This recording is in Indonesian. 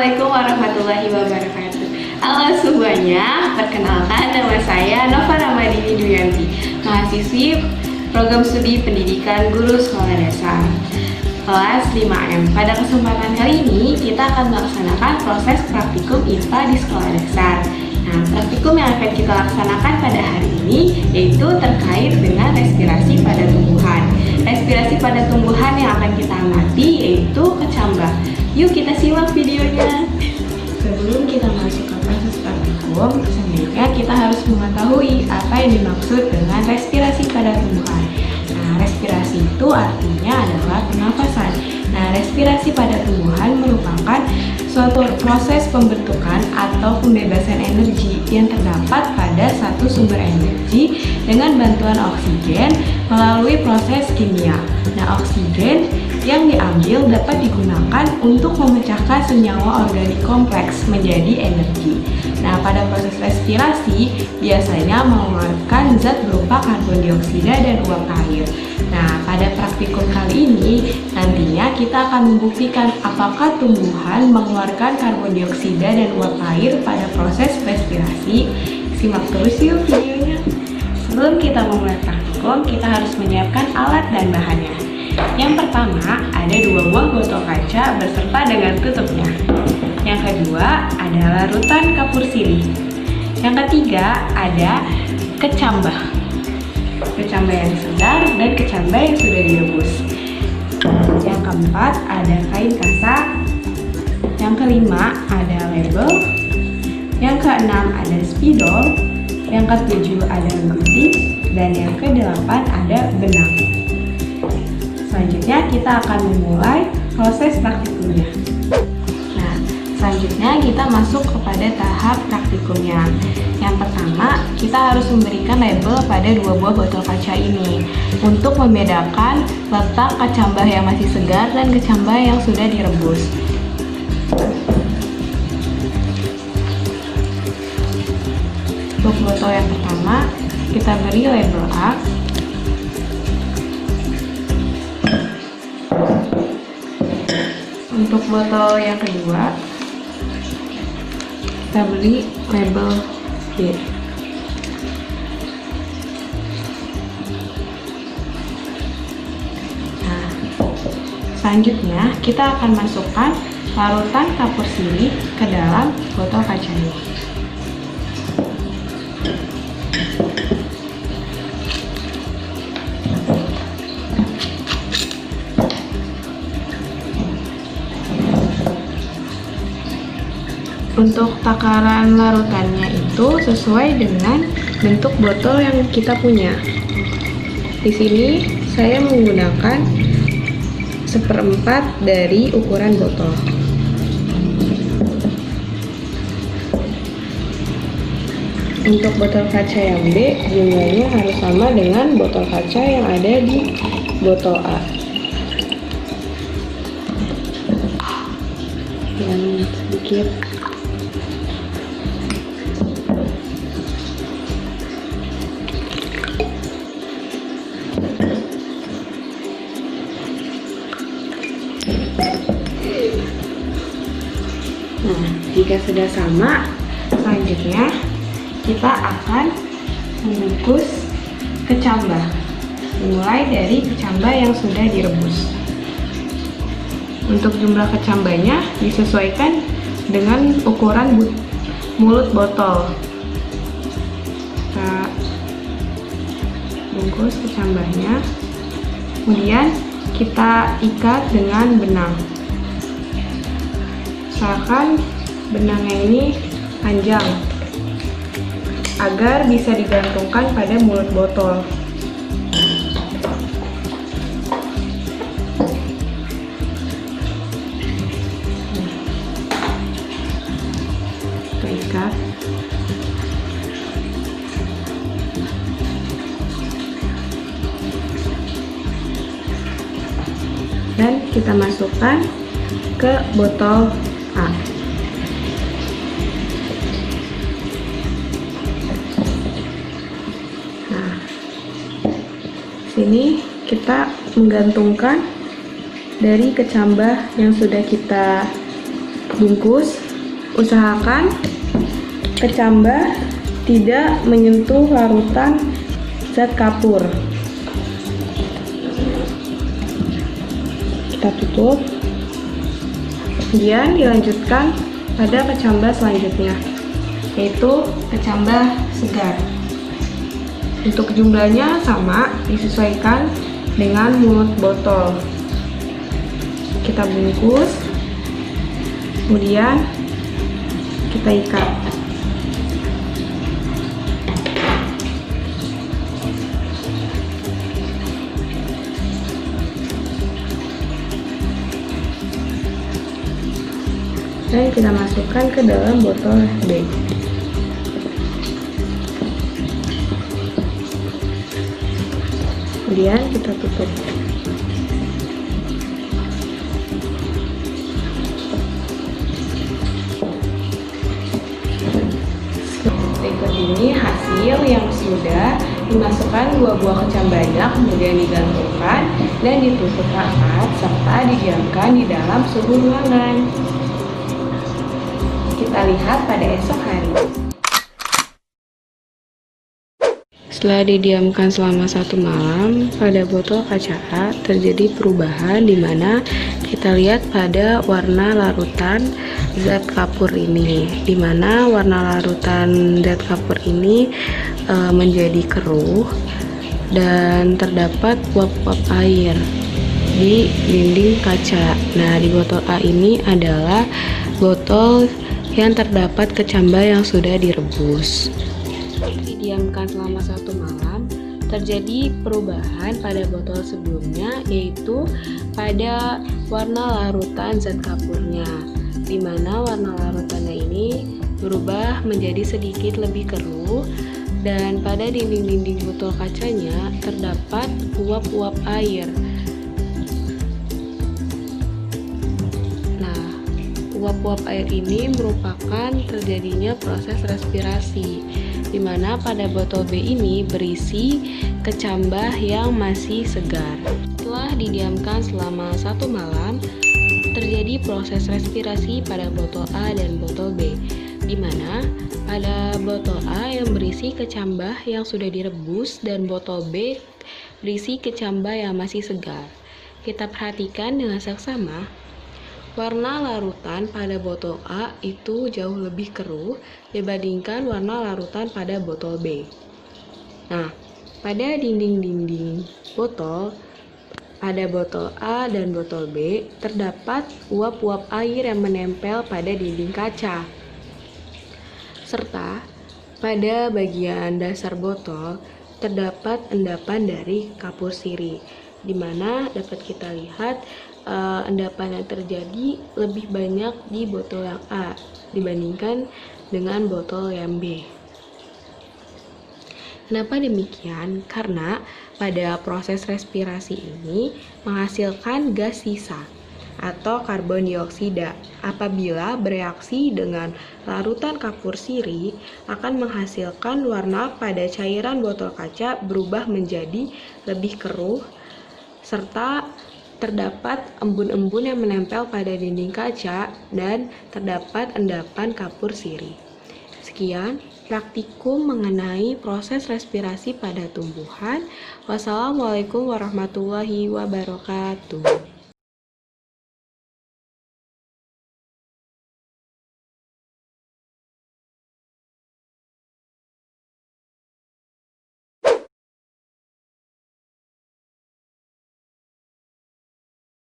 Assalamualaikum warahmatullahi wabarakatuh. Halo semuanya, perkenalkan nama saya Nova Ramadini Duyanti, mahasiswi program studi pendidikan guru sekolah dasar kelas 5M. Pada kesempatan kali ini kita akan melaksanakan proses praktikum IPA di sekolah dasar. Nah, praktikum yang akan kita laksanakan pada hari ini yaitu terkait dengan respirasi pada tumbuhan. Respirasi pada tumbuhan yang akan kita amati yaitu kecambah. Yuk kita simak videonya. Sebelum kita masuk ke proses praktikum, sebenarnya kita harus mengetahui apa yang dimaksud dengan respirasi pada tumbuhan. Nah, respirasi itu artinya adalah pernafasan. Nah, respirasi pada tumbuhan merupakan suatu proses pembentukan atau pembebasan energi yang terdapat pada satu sumber energi dengan bantuan oksigen melalui proses kimia. Nah, oksigen yang diambil dapat digunakan untuk memecahkan senyawa organik kompleks menjadi energi. Nah, pada proses respirasi biasanya mengeluarkan zat berupa karbon dioksida dan uap air. Nah, pada praktikum kali ini nantinya kita akan membuktikan apakah tumbuhan mengeluarkan karbon dioksida dan uap air pada proses respirasi. Simak terus yuk videonya. Sebelum kita memulai praktikum, kita harus menyiapkan alat dan bahannya. Yang pertama, ada 2 buah botol kaca beserta dengan tutupnya. Yang kedua, ada larutan kapur sirih. Yang ketiga, ada kecambah. Kecambah yang segar dan kecambah yang sudah direbus. Yang keempat, ada kain kasak. Yang kelima, ada label. Yang keenam, ada spidol. Yang ketujuh, ada gunting. Dan yang kedelapan, ada benang. Selanjutnya kita akan memulai proses praktikumnya. Nah, selanjutnya kita masuk kepada tahap praktikumnya. Yang pertama, kita harus memberikan label pada 2 buah botol kaca ini untuk membedakan letak kecambah yang masih segar dan kecambah yang sudah direbus. Untuk botol yang pertama, kita beri label A. Untuk botol yang kedua, kita beri label B. Nah, selanjutnya kita akan masukkan larutan kapur sirih ke dalam botol kaca ini. Untuk takaran larutannya itu sesuai dengan bentuk botol yang kita punya. Di sini saya menggunakan 1/4 dari ukuran botol. Untuk botol kaca yang B, jumlahnya harus sama dengan botol kaca yang ada di botol A. Dan sedikit Nah, jika sudah sama, selanjutnya kita akan membungkus kecambah. Dimulai dari kecambah yang sudah direbus. Untuk jumlah kecambahnya disesuaikan dengan ukuran mulut botol. Kita bungkus kecambahnya, kemudian kita ikat dengan benang. Usahakan benangnya ini panjang agar bisa digantungkan pada mulut botol. Kita ikat. Dan kita masukkan ke botol A. Nah, sini kita menggantungkan dari kecambah yang sudah kita bungkus, usahakan kecambah tidak menyentuh larutan zat kapur. Kita tutup. Kemudian dilanjutkan pada kecambah selanjutnya, yaitu kecambah segar. Untuk jumlahnya sama, disesuaikan dengan mulut botol. Kita bungkus, kemudian kita ikat. Dan kita masukkan ke dalam botol B. Kemudian kita tutup. Berikut ini hasil yang sudah dimasukkan buah-buah kecambahnya, kemudian digantungkan dan ditutup rapat serta didiamkan di dalam suhu ruangan. Kita lihat pada esok hari. Setelah didiamkan selama 1 malam, pada botol kaca A terjadi perubahan di mana kita lihat pada warna larutan zat kapur ini, di mana warna larutan zat kapur ini menjadi keruh dan terdapat uap-uap air di dinding kaca. Nah, di botol A ini adalah botol yang terdapat kecambah yang sudah direbus. Didiamkan selama 1 malam, terjadi perubahan pada botol sebelumnya, yaitu pada warna larutan zat kapurnya, di mana warna larutannya ini berubah menjadi sedikit lebih keruh, dan pada dinding-dinding botol kacanya terdapat uap-uap air. Nah, uap-uap air ini merupakan terjadinya proses respirasi, di mana pada botol B ini berisi kecambah yang masih segar. Setelah didiamkan selama 1 malam, terjadi proses respirasi pada botol A dan botol B, di mana pada botol A yang berisi kecambah yang sudah direbus dan botol B berisi kecambah yang masih segar. Kita perhatikan dengan seksama, warna larutan pada botol A itu jauh lebih keruh dibandingkan warna larutan pada botol B. Nah, pada dinding-dinding botol pada botol A dan botol B terdapat uap-uap air yang menempel pada dinding kaca. Serta pada bagian dasar botol terdapat endapan dari kapur sirih, di mana dapat kita lihat endapan yang terjadi lebih banyak di botol yang A dibandingkan dengan botol yang B. Kenapa demikian? Karena pada proses respirasi ini menghasilkan gas sisa atau karbon dioksida. Apabila bereaksi dengan larutan kapur sirih, akan menghasilkan warna pada cairan botol kaca berubah menjadi lebih keruh, serta terdapat embun-embun yang menempel pada dinding kaca dan terdapat endapan kapur sirih. Sekian praktikum mengenai proses respirasi pada tumbuhan. Wassalamualaikum warahmatullahi wabarakatuh.